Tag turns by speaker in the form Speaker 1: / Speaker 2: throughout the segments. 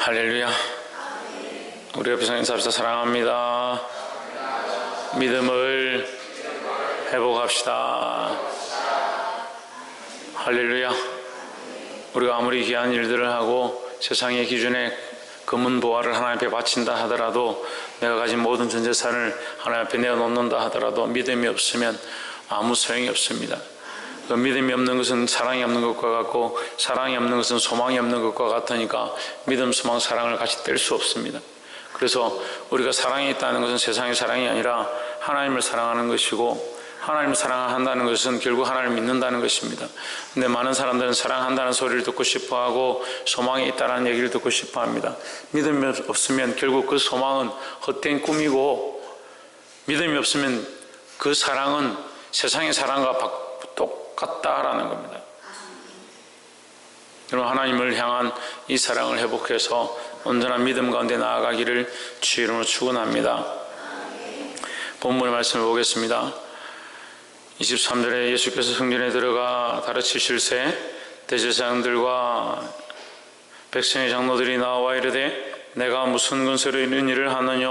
Speaker 1: 할렐루야. 우리 옆에 성인 삽시다. 사랑합니다. 믿음을 회복합시다. 할렐루야. 우리가 아무리 귀한 일들을 하고 세상의 기준에 금은 보화를 하나님 앞에 바친다 하더라도, 내가 가진 모든 전 재산을 하나님 앞에 내어놓는다 하더라도 믿음이 없으면 아무 소용이 없습니다. 그 믿음이 없는 것은 사랑이 없는 것과 같고, 사랑이 없는 것은 소망이 없는 것과 같으니까 믿음, 소망, 사랑을 같이 뗄 수 없습니다. 그래서 우리가 사랑이 있다는 것은 세상의 사랑이 아니라 하나님을 사랑하는 것이고, 하나님을 사랑한다는 것은 결국 하나님을 믿는다는 것입니다. 근데 많은 사람들은 사랑한다는 소리를 듣고 싶어하고 소망이 있다는 얘기를 듣고 싶어합니다. 믿음이 없으면 결국 그 소망은 헛된 꿈이고, 믿음이 없으면 그 사랑은 세상의 사랑과 똑같다라는 겁니다. 여러분, 하나님을 향한 이 사랑을 회복해서 온전한 믿음 가운데 나아가기를 주의 이름으로 축원합니다. 본문의 말씀을 보겠습니다. 23절에 예수께서 성전에 들어가 가르치실새 대제사장들과 백성의 장로들이 나와 이르되, 내가 무슨 권세로 이런 일을 하느냐,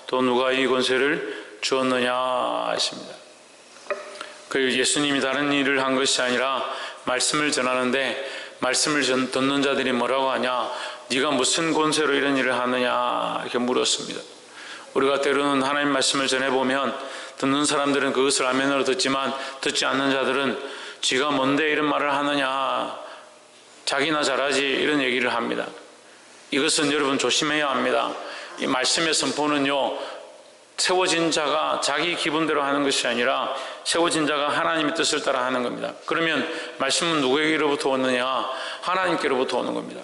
Speaker 1: 또 누가 이 권세를 주었느냐 했습니다. 그 예수님이 다른 일을 한 것이 아니라 말씀을 전하는데, 말씀을 듣는 자들이 뭐라고 하냐, 네가 무슨 권세로 이런 일을 하느냐 이렇게 물었습니다. 우리가 때로는 하나님 말씀을 전해보면 듣는 사람들은 그것을 아멘으로 듣지만, 듣지 않는 자들은 지가 뭔데 이런 말을 하느냐, 자기나 잘하지 이런 얘기를 합니다. 이것은 여러분 조심해야 합니다. 이 말씀의 선포는요, 세워진 자가 자기 기분대로 하는 것이 아니라 세워진 자가 하나님의 뜻을 따라 하는 겁니다. 그러면 말씀은 누구에게로부터 오느냐? 하나님께로부터 오는 겁니다.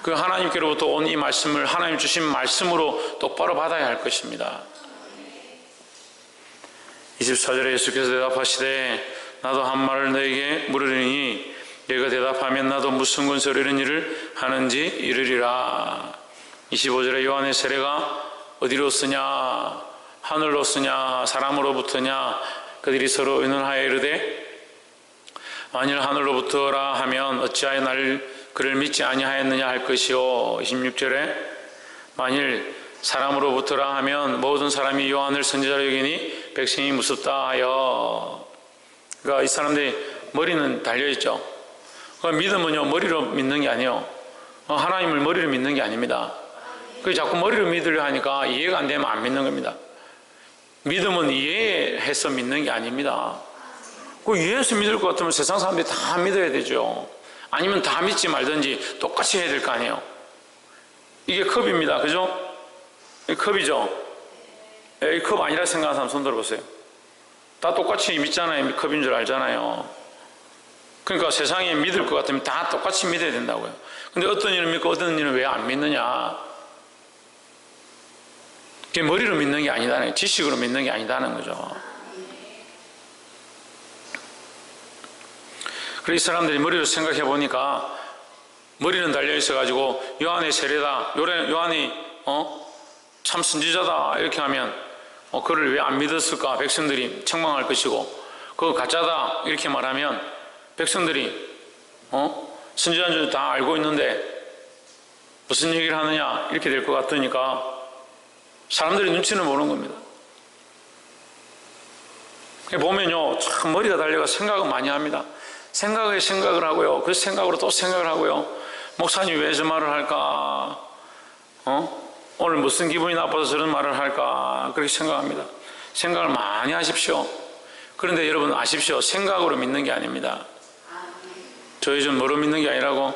Speaker 1: 그 하나님께로부터 온 이 말씀을 하나님 주신 말씀으로 똑바로 받아야 할 것입니다. 24절에 예수께서 대답하시되, 나도 한 말을 너에게 물으리니 너희가 대답하면 나도 무슨 권세로 이런 일을 하는지 이르리라. 25절에 요한의 세례가 어디로 쓰냐? 하늘로 쓰냐? 사람으로부터냐? 그들이 서로 의논하여 이르되, 만일 하늘로부터라 하면 어찌하여 그를 믿지 아니하였느냐 할 것이요. 26절에 만일 사람으로부터라 하면 모든 사람이 요한을 선지자로 여기니 백성이 무섭다 하여. 그러니까 이 사람들이 머리는 달려있죠. 그러니까 믿음은요, 머리로 믿는 게 아니에요. 하나님을 머리로 믿는 게 아닙니다. 그 자꾸 머리로 믿으려 하니까 이해가 안 되면 안 믿는 겁니다. 믿음은 이해해서 믿는 게 아닙니다. 그 이해해서 믿을 것 같으면 세상 사람들이 다 믿어야 되죠. 아니면 다 믿지 말든지 똑같이 해야 될 거 아니에요. 이게 컵입니다. 그죠? 이 컵이죠? 이 컵 아니라 생각하는 사람 손 들어보세요. 다 똑같이 믿잖아요. 컵인 줄 알잖아요. 그러니까 세상에 믿을 것 같으면 다 똑같이 믿어야 된다고요. 근데 어떤 일은 믿고 어떤 일은 왜 안 믿느냐? 그게 머리로 믿는 게 아니다는, 지식으로 믿는 게 아니다는 거죠. 그래서 이 사람들이 머리로 생각해 보니까, 머리는 달려있어 가지고 요한의 세례다, 요한이 참 선지자다 이렇게 하면 그를 왜 안 믿었을까 백성들이 책망할 것이고, 그거 가짜다 이렇게 말하면 백성들이 선지자인 줄 다 알고 있는데 무슨 얘기를 하느냐 이렇게 될 것 같으니까 사람들이 눈치는 보는 겁니다. 보면요, 참 머리가 달려가 생각은 많이 합니다. 생각을 하고요, 그 생각으로 또 생각을 하고요. 목사님 왜 저 말을 할까? 오늘 무슨 기분이 나빠서 저런 말을 할까? 그렇게 생각합니다. 생각을 많이 하십시오. 그런데 여러분 아십시오, 생각으로 믿는 게 아닙니다. 저 요즘 뭐로 믿는 게 아니라고?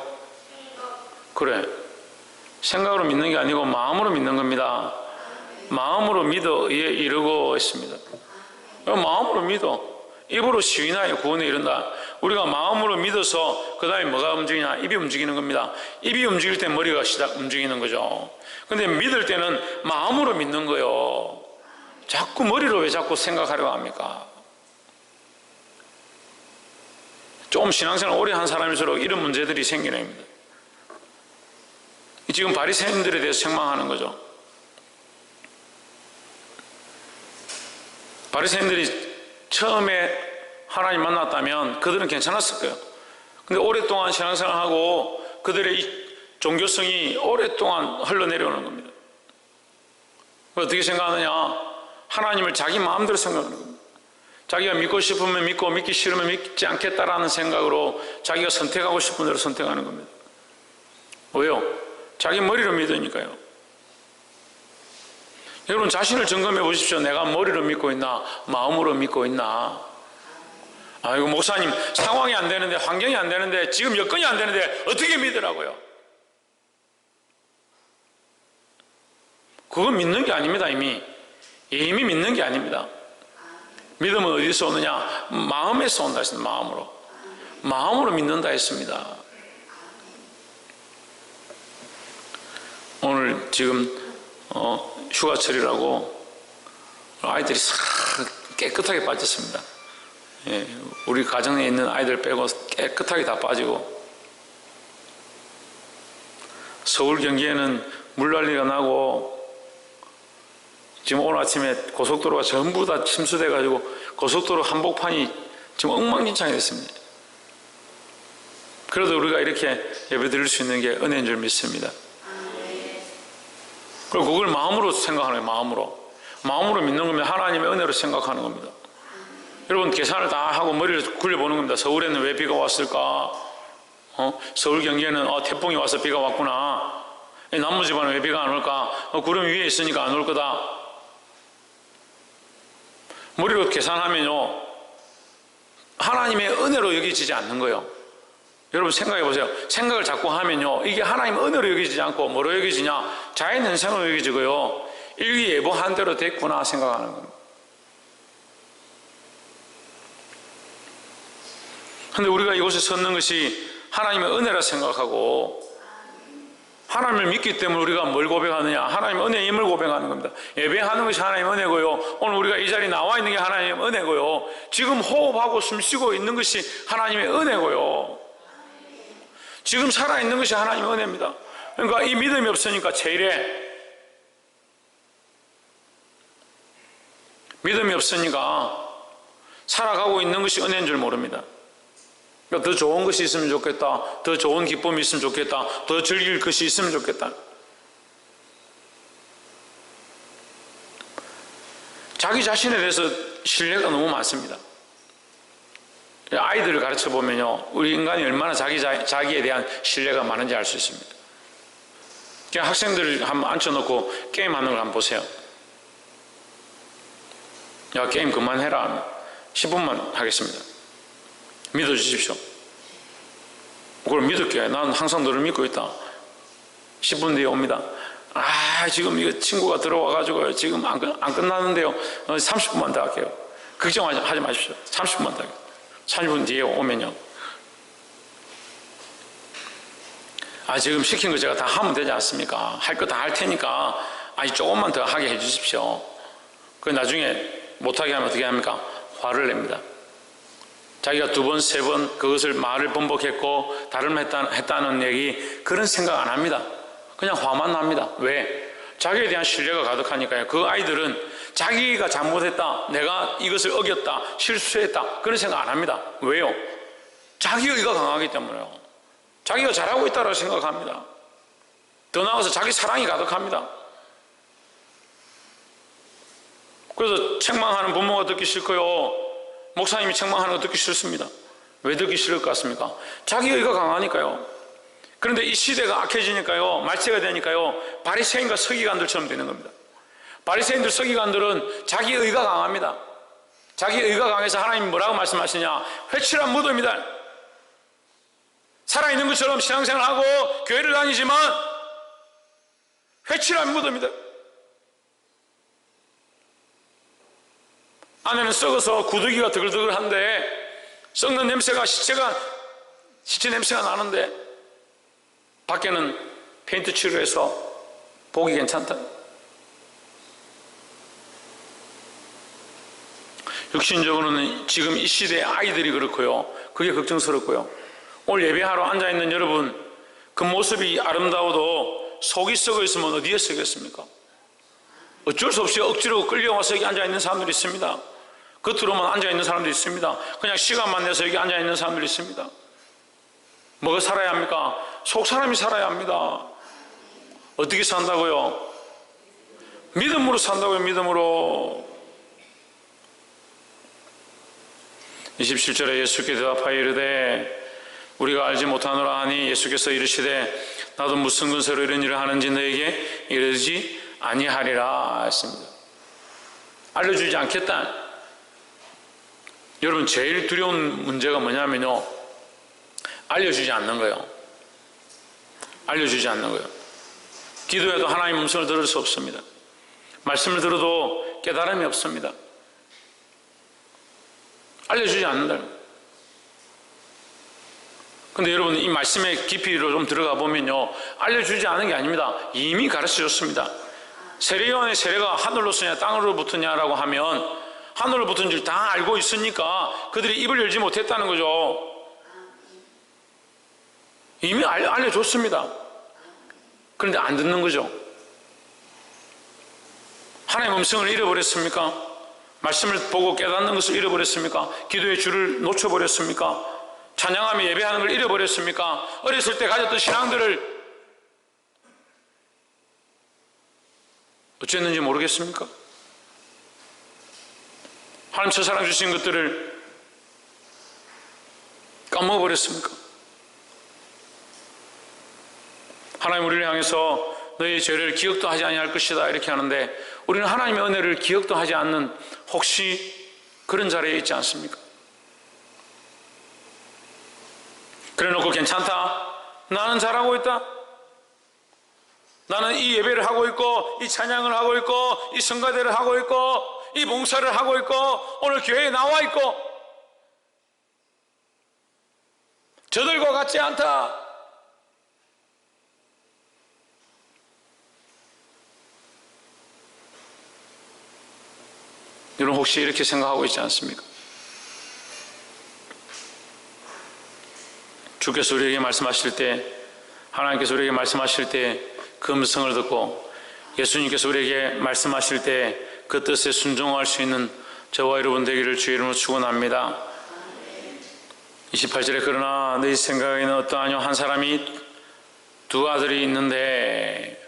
Speaker 1: 그래, 생각으로 믿는 게 아니고 마음으로 믿는 겁니다. 마음으로 믿어 이르고 있습니다. 마음으로 믿어. 입으로 시인하여 구원에 이른다. 우리가 마음으로 믿어서 그 다음에 뭐가 움직이냐? 입이 움직이는 겁니다. 입이 움직일 때 머리가 움직이는 거죠. 근데 믿을 때는 마음으로 믿는 거예요. 자꾸 머리로 왜 자꾸 생각하려고 합니까? 조금 신앙생활 오래 한 사람일수록 이런 문제들이 생기는 겁니다. 지금 바리새인들에 대해서 책망하는 거죠. 바리새인들이 처음에 하나님 만났다면 그들은 괜찮았을 거예요. 근데 오랫동안 신앙생활하고 그들의 종교성이 오랫동안 흘러내려오는 겁니다. 어떻게 생각하느냐? 하나님을 자기 마음대로 생각하는 겁니다. 자기가 믿고 싶으면 믿고 믿기 싫으면 믿지 않겠다라는 생각으로 자기가 선택하고 싶은 대로 선택하는 겁니다. 왜요? 자기 머리로 믿으니까요. 여러분 자신을 점검해 보십시오. 내가 머리로 믿고 있나 마음으로 믿고 있나. 아이고 목사님 상황이 안 되는데 환경이 안 되는데 지금 여건이 안 되는데 어떻게 믿으라고요? 그건 믿는 게 아닙니다. 이미 믿는 게 아닙니다. 믿음은 어디서 오느냐? 마음에서 온다 했습니다. 마음으로 믿는다 했습니다. 오늘 지금 휴가철이라고 아이들이 싹 깨끗하게 빠졌습니다. 예, 우리 가정에 있는 아이들 빼고 깨끗하게 다 빠지고, 서울 경기에는 물난리가 나고 지금 오늘 아침에 고속도로가 전부 다 침수돼 가지고 고속도로 한복판이 지금 엉망진창이 됐습니다. 그래도 우리가 이렇게 예배드릴 수 있는 게 은혜인 줄 믿습니다. 그리고 그걸 마음으로 생각하는 거예요. 마음으로 믿는 겁니다. 하나님의 은혜로 생각하는 겁니다. 여러분 계산을 다 하고 머리를 굴려보는 겁니다. 서울에는 왜 비가 왔을까? 서울 경기에는 태풍이 와서 비가 왔구나. 남부지방은 왜 비가 안 올까? 구름 위에 있으니까 안 올 거다. 머리로 계산하면요 하나님의 은혜로 여겨지지 않는 거예요. 여러분 생각해 보세요. 생각을 자꾸 하면요 이게 하나님의 은혜로 여겨지지 않고 뭐로 여겨지냐? 자연현상으로 여겨지고요 일기예보한 대로 됐구나 생각하는 겁니다. 그런데 우리가 이곳에 섰는 것이 하나님의 은혜라 생각하고, 하나님을 믿기 때문에 우리가 뭘 고백하느냐? 하나님의 은혜임을 고백하는 겁니다. 예배하는 것이 하나님의 은혜고요, 오늘 우리가 이 자리에 나와 있는 게 하나님의 은혜고요, 지금 호흡하고 숨쉬고 있는 것이 하나님의 은혜고요, 지금 살아있는 것이 하나님의 은혜입니다. 그러니까 이 믿음이 없으니까 제일에 믿음이 없으니까 살아가고 있는 것이 은혜인 줄 모릅니다. 그러니까 더 좋은 것이 있으면 좋겠다, 더 좋은 기쁨이 있으면 좋겠다, 더 즐길 것이 있으면 좋겠다. 자기 자신에 대해서 신뢰가 너무 많습니다. 아이들을 가르쳐 보면요 우리 인간이 얼마나 자기에 대한 신뢰가 많은지 알 수 있습니다. 그냥 학생들을 한번 앉혀놓고 게임하는 걸 한번 보세요. 야 게임 그만해라, 10분만 하겠습니다. 믿어주십시오. 그걸 믿을게요. 난 항상 너를 믿고 있다. 10분 뒤에 옵니다. 지금 이거 친구가 들어와가지고 지금 안 끝나는데요 30분만 더 할게요. 걱정하지 마십시오. 30분만 더 할게요. 30분 뒤에 오면요 지금 시킨 거 제가 다 하면 되지 않습니까? 할 거 다 할 테니까 조금만 더 하게 해주십시오. 그 나중에 못하게 하면 어떻게 합니까? 화를 냅니다. 자기가 2번, 3번 그것을 말을 번복했고 다름했다는 얘기, 그런 생각 안 합니다. 그냥 화만 납니다. 왜? 자기에 대한 신뢰가 가득하니까요. 그 아이들은 자기가 잘못했다, 내가 이것을 어겼다, 실수했다, 그런 생각 안 합니다. 왜요? 자기의가 강하기 때문에요. 자기가 잘하고 있다고 생각합니다. 더 나아가서 자기 사랑이 가득합니다. 그래서 책망하는 부모가 듣기 싫고요, 목사님이 책망하는 거 듣기 싫습니다. 왜 듣기 싫을 것 같습니까? 자기의가 강하니까요. 그런데 이 시대가 악해지니까요, 말세가 되니까요, 바리새인과 서기관들처럼 되는 겁니다. 바리새인들, 서기관들은 자기의가 강합니다. 자기의가 강해서 하나님이 뭐라고 말씀하시냐? 회칠한 무덤이다. 살아있는 것처럼 신앙생활하고 교회를 다니지만 회칠한 무덤이다. 안에는 썩어서 구더기가 드글드글한데, 썩는 냄새가 시체 냄새가 나는데 밖에는 페인트 칠을 해서 보기 괜찮다. 육신적으로는 지금 이 시대의 아이들이 그렇고요, 그게 걱정스럽고요. 오늘 예배하러 앉아있는 여러분, 그 모습이 아름다워도 속이 썩어 있으면 어디에 썩겠습니까? 어쩔 수 없이 억지로 끌려와서 여기 앉아있는 사람들이 있습니다. 겉으로만 앉아있는 사람들이 있습니다. 그냥 시간만 내서 여기 앉아있는 사람들이 있습니다. 뭐가 살아야 합니까? 속 사람이 살아야 합니다. 어떻게 산다고요? 믿음으로 산다고요. 믿음으로. 27절에 예수께 대답하여 이르되 우리가 알지 못하노라 하니 예수께서 이르시되 나도 무슨 근세로 이런 일을 하는지 너에게 이르지 아니하리라 했습니다. 알려주지 않겠다. 여러분, 제일 두려운 문제가 뭐냐면요, 알려주지 않는 거예요. 알려주지 않는 거예요. 기도해도 하나님의 음성을 들을 수 없습니다. 말씀을 들어도 깨달음이 없습니다. 알려주지 않는다. 근데 여러분, 이 말씀의 깊이로 좀 들어가 보면요, 알려주지 않은 게 아닙니다. 이미 가르쳐 줬습니다. 세례요한의 세례가 하늘로 쓰냐 땅으로 붙느냐라고 하면 하늘로 붙은 줄 다 알고 있으니까 그들이 입을 열지 못했다는 거죠. 이미 알려줬습니다. 그런데 안 듣는 거죠. 하나님의 음성을 잃어버렸습니까? 말씀을 보고 깨닫는 것을 잃어버렸습니까? 기도의 줄을 놓쳐버렸습니까? 찬양하며 예배하는 걸 잃어버렸습니까? 어렸을 때 가졌던 신앙들을 어쨌는지 모르겠습니까? 하나님 첫사랑 주신 것들을 까먹어버렸습니까? 하나님 우리를 향해서 너희 죄를 기억도 하지 아니할 것이다 이렇게 하는데 우리는 하나님의 은혜를 기억도 하지 않는 혹시 그런 자리에 있지 않습니까? 그래놓고 괜찮다, 나는 잘하고 있다, 나는 이 예배를 하고 있고 이 찬양을 하고 있고 이 성가대를 하고 있고 이 봉사를 하고 있고 오늘 교회에 나와 있고 저들과 같지 않다. 여러분, 혹시 이렇게 생각하고 있지 않습니까? 주께서 우리에게 말씀하실 때, 하나님께서 우리에게 말씀하실 때 그 음성을 듣고 예수님께서 우리에게 말씀하실 때 그 뜻에 순종할 수 있는 저와 여러분 되기를 주의 이름으로 축원합니다. 28절에 그러나 너희 생각에는 어떠하뇨? 한 사람이 두 아들이 있는데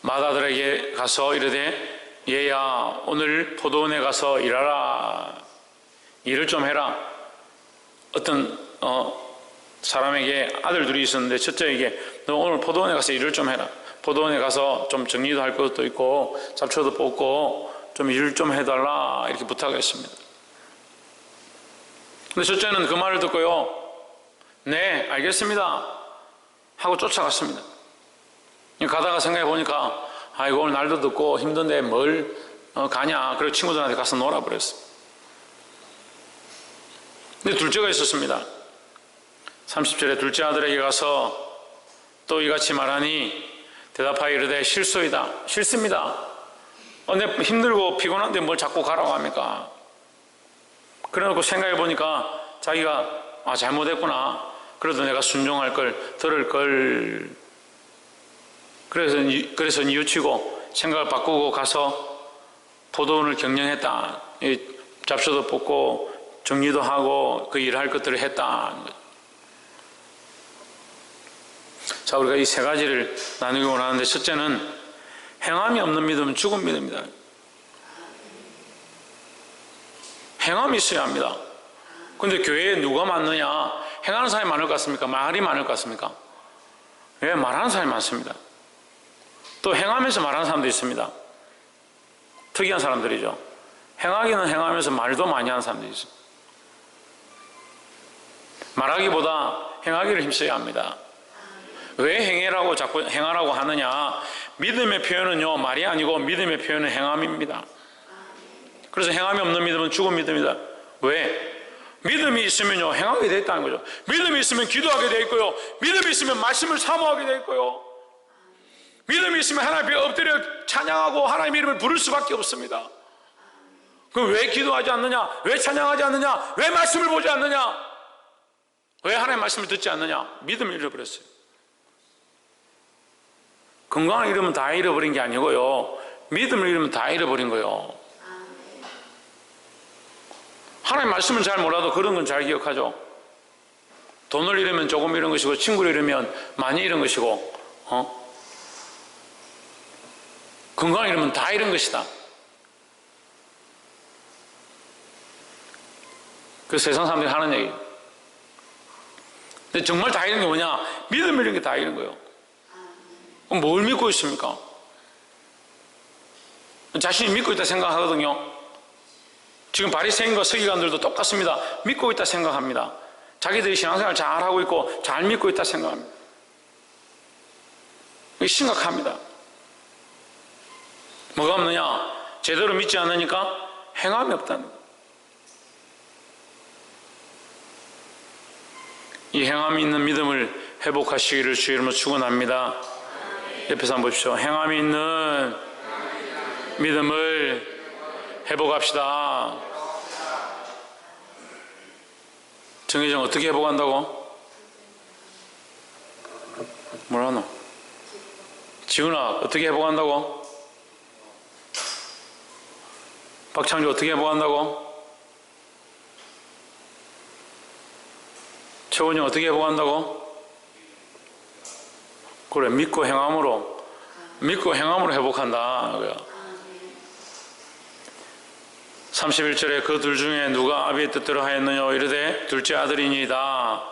Speaker 1: 맏아들에게 가서 이르되 얘야 오늘 포도원에 가서 일하라. 일을 좀 해라. 어떤 사람에게 아들 둘이 있었는데 첫째에게 너 오늘 포도원에 가서 일을 좀 해라. 포도원에 가서 좀 정리도 할 것도 있고 잡초도 뽑고 좀 일을 좀 해달라 이렇게 부탁했습니다. 근데 첫째는 그 말을 듣고요, 네 알겠습니다 하고 쫓아갔습니다. 가다가 생각해 보니까 아이고 오늘 날도 덥고 힘든데 뭘 가냐. 그리고 친구들한테 가서 놀아버렸어. 근데 둘째가 있었습니다. 30절에 둘째 아들에게 가서 또 이같이 말하니 대답하여 이르되 실소이다. 싫습니다. 내 힘들고 피곤한데 뭘 자꾸 가라고 합니까? 그래놓고 생각해 보니까 자기가 잘못했구나. 그래도 내가 순종할 걸, 들을 걸. 그래서 뉘우치고 생각을 바꾸고 가서 포도원을 경영했다. 잡초도 뽑고 정리도 하고 그 일할 것들을 했다. 자, 우리가 이 세 가지를 나누기 원하는데 첫째는 행함이 없는 믿음은 죽은 믿음이다. 행함이 있어야 합니다. 그런데 교회에 누가 많느냐? 행하는 사람이 많을 것 같습니까? 말이 많을 것 같습니까? 왜? 말하는 사람이 많습니다. 또 행하면서 말하는 사람도 있습니다. 특이한 사람들이죠. 행하기는 행하면서 말도 많이 하는 사람들이 있습니다. 말하기보다 행하기를 힘써야 합니다. 왜 행해라고 자꾸 행하라고 하느냐? 믿음의 표현은요 말이 아니고 믿음의 표현은 행함입니다. 그래서 행함이 없는 믿음은 죽은 믿음이다. 왜? 믿음이 있으면요 행하게 돼 있다는 거죠. 믿음이 있으면 기도하게 돼 있고요, 믿음이 있으면 말씀을 사모하게 돼 있고요, 믿음이 있으면 하나님 앞에 엎드려 찬양하고 하나님의 이름을 부를 수밖에 없습니다. 그럼 왜 기도하지 않느냐? 왜 찬양하지 않느냐? 왜 말씀을 보지 않느냐? 왜 하나님의 말씀을 듣지 않느냐? 믿음을 잃어버렸어요. 건강을 잃으면 다 잃어버린 게 아니고요, 믿음을 잃으면 다 잃어버린 거예요. 하나님 말씀을 잘 몰라도 그런 건 잘 기억하죠. 돈을 잃으면 조금 잃은 것이고 친구를 잃으면 많이 잃은 것이고 건강을 잃으면 다 잃은 것이다. 그 세상 사람들이 하는 얘기. 근데 정말 다 잃은 게 뭐냐? 믿음 잃은 게 다 잃은 거예요. 그럼 뭘 믿고 있습니까? 자신이 믿고 있다 생각하거든요. 지금 바리새인과 서기관들도 똑같습니다. 믿고 있다 생각합니다. 자기들이 신앙생활 잘하고 있고 잘 믿고 있다 생각합니다. 이게 심각합니다. 뭐가 없느냐? 제대로 믿지 않으니까 행함이 없다는 거예요. 이 행함이 있는 믿음을 회복하시기를 주의 이름으로 축원합니다. 옆에서 한번 보십시오. 행함이 있는 믿음을 회복합시다. 정혜정 어떻게 회복한다고? 뭐라노? 지훈아 어떻게 회복한다고? 박창주 어떻게 회복한다고? 최원이 어떻게 회복한다고? 그래, 믿고 행함으로 회복한다. 31절에 그 둘 중에 누가 아비의 뜻대로 하였느냐 이르되 둘째 아들이니이다.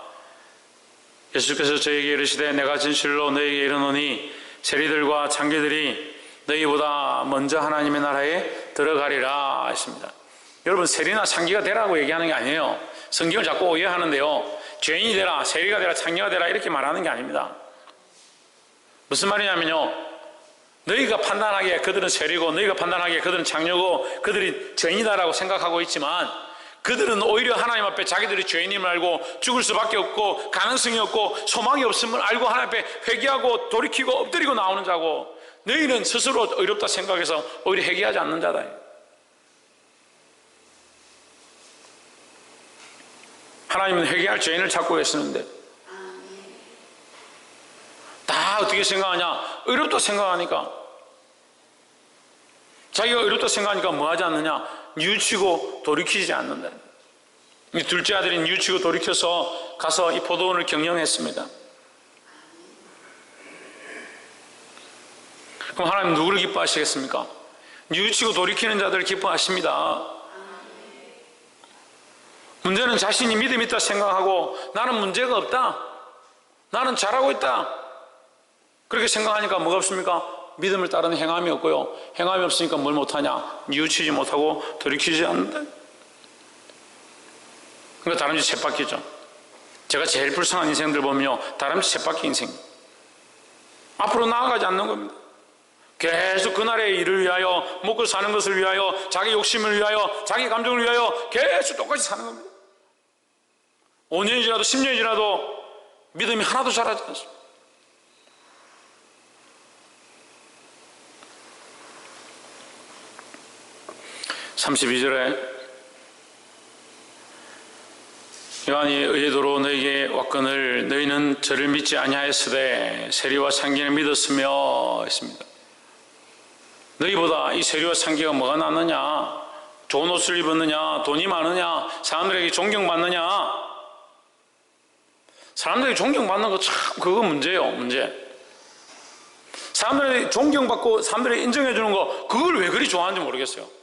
Speaker 1: 예수께서 저에게 이르시되 내가 진실로 너에게 이르노니 세리들과 창기들이 너희보다 먼저 하나님의 나라에 들어가리라 했습니다. 여러분, 세리나 창기가 되라고 얘기하는 게 아니에요. 성경을 자꾸 오해하는데요, 죄인이 되라, 세리가 되라, 창기가 되라 이렇게 말하는 게 아닙니다. 무슨 말이냐면요, 너희가 판단하기에 그들은 세리고 너희가 판단하기에 그들은 창녀고 그들이 죄인이다라고 생각하고 있지만 그들은 오히려 하나님 앞에 자기들이 죄인임을 알고 죽을 수밖에 없고 가능성이 없고 소망이 없음을 알고 하나님 앞에 회개하고 돌이키고 엎드리고 나오는 자고, 너희는 스스로 어렵다 생각해서 오히려 회개하지 않는 자다. 하나님은 회개할 죄인을 찾고 계시는데 다 어떻게 생각하냐? 어렵다 생각하니까, 자기가 어렵다 생각하니까 뭐 하지 않느냐? 뉘우치고 돌이키지 않는다. 이 둘째 아들이 뉘우치고 돌이켜서 가서 이 포도원을 경영했습니다. 그럼 하나님 누구를 기뻐하시겠습니까? 뉘우치고 돌이키는 자들을 기뻐하십니다. 문제는 자신이 믿음 있다 생각하고 나는 문제가 없다, 나는 잘하고 있다, 그렇게 생각하니까 뭐가 없습니까? 믿음을 따르는 행함이 없고요, 행함이 없으니까 뭘 못하냐? 뉘우치지 못하고 돌이키지 않는다. 그러니까 다람쥐 쳇바퀴죠. 제가 제일 불쌍한 인생들 보면요, 다람쥐 쳇바퀴 인생, 앞으로 나아가지 않는 겁니다. 계속 그날의 일을 위하여, 먹고 사는 것을 위하여, 자기 욕심을 위하여, 자기 감정을 위하여 계속 똑같이 사는 겁니다. 5년이 지나도 10년이 지나도 믿음이 하나도 자라지 않습니다. 32절에 요한이 의도로 너에게 왔거늘 너희는 저를 믿지 아니하였으되 세리와 창기를 믿었으며 했습니다. 너희보다 이 세리와 창기가 뭐가 낫느냐? 좋은 옷을 입었느냐? 돈이 많으냐? 사람들에게 존경받느냐? 사람들에게 존경받는 거 참 그거 문제예요. 문제. 사람들에게 존경받고 사람들에게 인정해 주는 거, 그걸 왜 그리 좋아하는지 모르겠어요.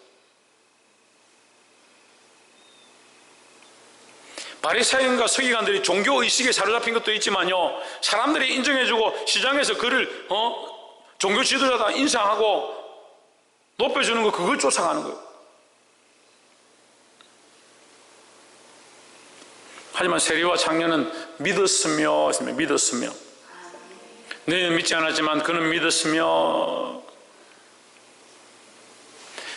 Speaker 1: 바리새인과 서기관들이 종교의식에 사로잡힌 것도 있지만요, 사람들이 인정해주고 시장에서 그를 종교 지도자다 인상하고 높여주는 거, 그걸 쫓아가는 거예요. 하지만 세리와 창녀는 믿었으며 너희는 믿지 않았지만 그는 믿었으며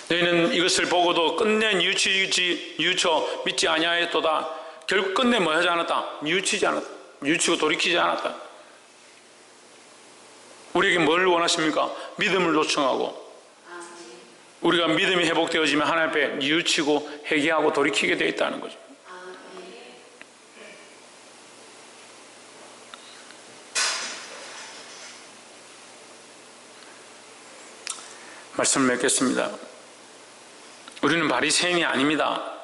Speaker 1: 너희는 이것을 보고도 끝내 뉘우쳐 믿지 아니하였도다. 결국 끝내 뭐 하지 않았다? 뉘우치지 않았다. 뉘우치고 돌이키지 않았다. 우리에게 뭘 원하십니까? 믿음을 요청하고, 우리가 믿음이 회복되어지면 하나님 앞에 뉘우치고 회개하고 돌이키게 되어 있다는 거죠. 말씀을 맺겠습니다. 우리는 바리새인이 아닙니다.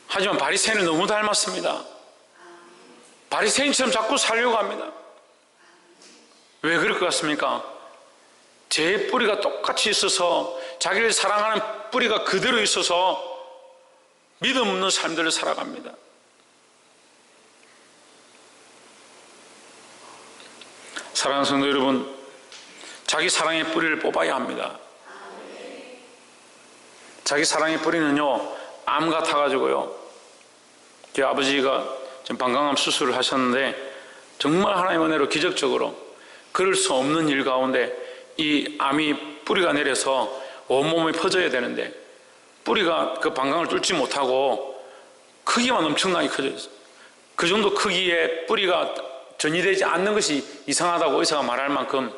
Speaker 1: 하지만 바리새인을 너무 닮았습니다. 바리새인처럼 자꾸 살려고 합니다. 왜 그럴 것 같습니까? 제 뿌리가 똑같이 있어서, 자기를 사랑하는 뿌리가 그대로 있어서 믿음 없는 삶들을 살아갑니다. 사랑하는 성도 여러분, 자기 사랑의 뿌리를 뽑아야 합니다. 자기 사랑의 뿌리는요, 암 같아가지고요, 제 아버지가 지금 방광암 수술을 하셨는데 정말 하나님의 은혜로 기적적으로 그럴 수 없는 일 가운데 이 암이 뿌리가 내려서 온몸에 퍼져야 되는데 뿌리가 그 방광을 뚫지 못하고 크기만 엄청나게 커져 있어요. 그 정도 크기의 뿌리가 전이되지 않는 것이 이상하다고 의사가 말할 만큼,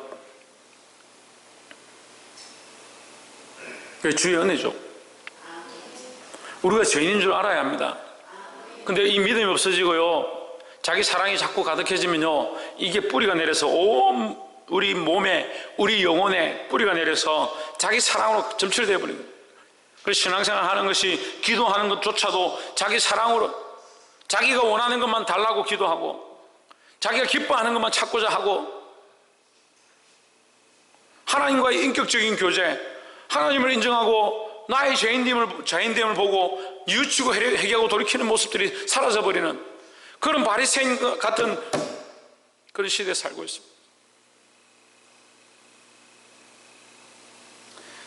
Speaker 1: 그게 주의 은혜죠. 우리가 죄인인 줄 알아야 합니다. 근데 이 믿음이 없어지고요, 자기 사랑이 자꾸 가득해지면요, 이게 뿌리가 내려서 온 우리 몸에, 우리 영혼에 뿌리가 내려서 자기 사랑으로 점철되어 버립니다. 그래서 신앙생활 하는 것이, 기도하는 것조차도 자기 사랑으로, 자기가 원하는 것만 달라고 기도하고 자기가 기뻐하는 것만 찾고자 하고, 하나님과의 인격적인 교제, 하나님을 인정하고 나의 죄인됨을 보고 뉘우치고 회개하고 돌이키는 모습들이 사라져버리는 그런 바리새인 같은 그런 시대에 살고 있습니다.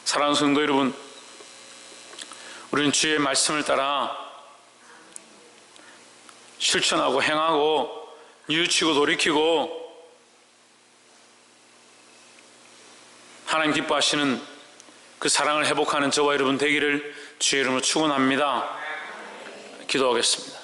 Speaker 1: 사랑하는 성도 여러분, 우리는 주의 말씀을 따라 실천하고 행하고 뉘우치고 돌이키고 하나님 기뻐하시는 그 사랑을 회복하는 저와 여러분 되기를 주의 이름으로 축원합니다. 기도하겠습니다.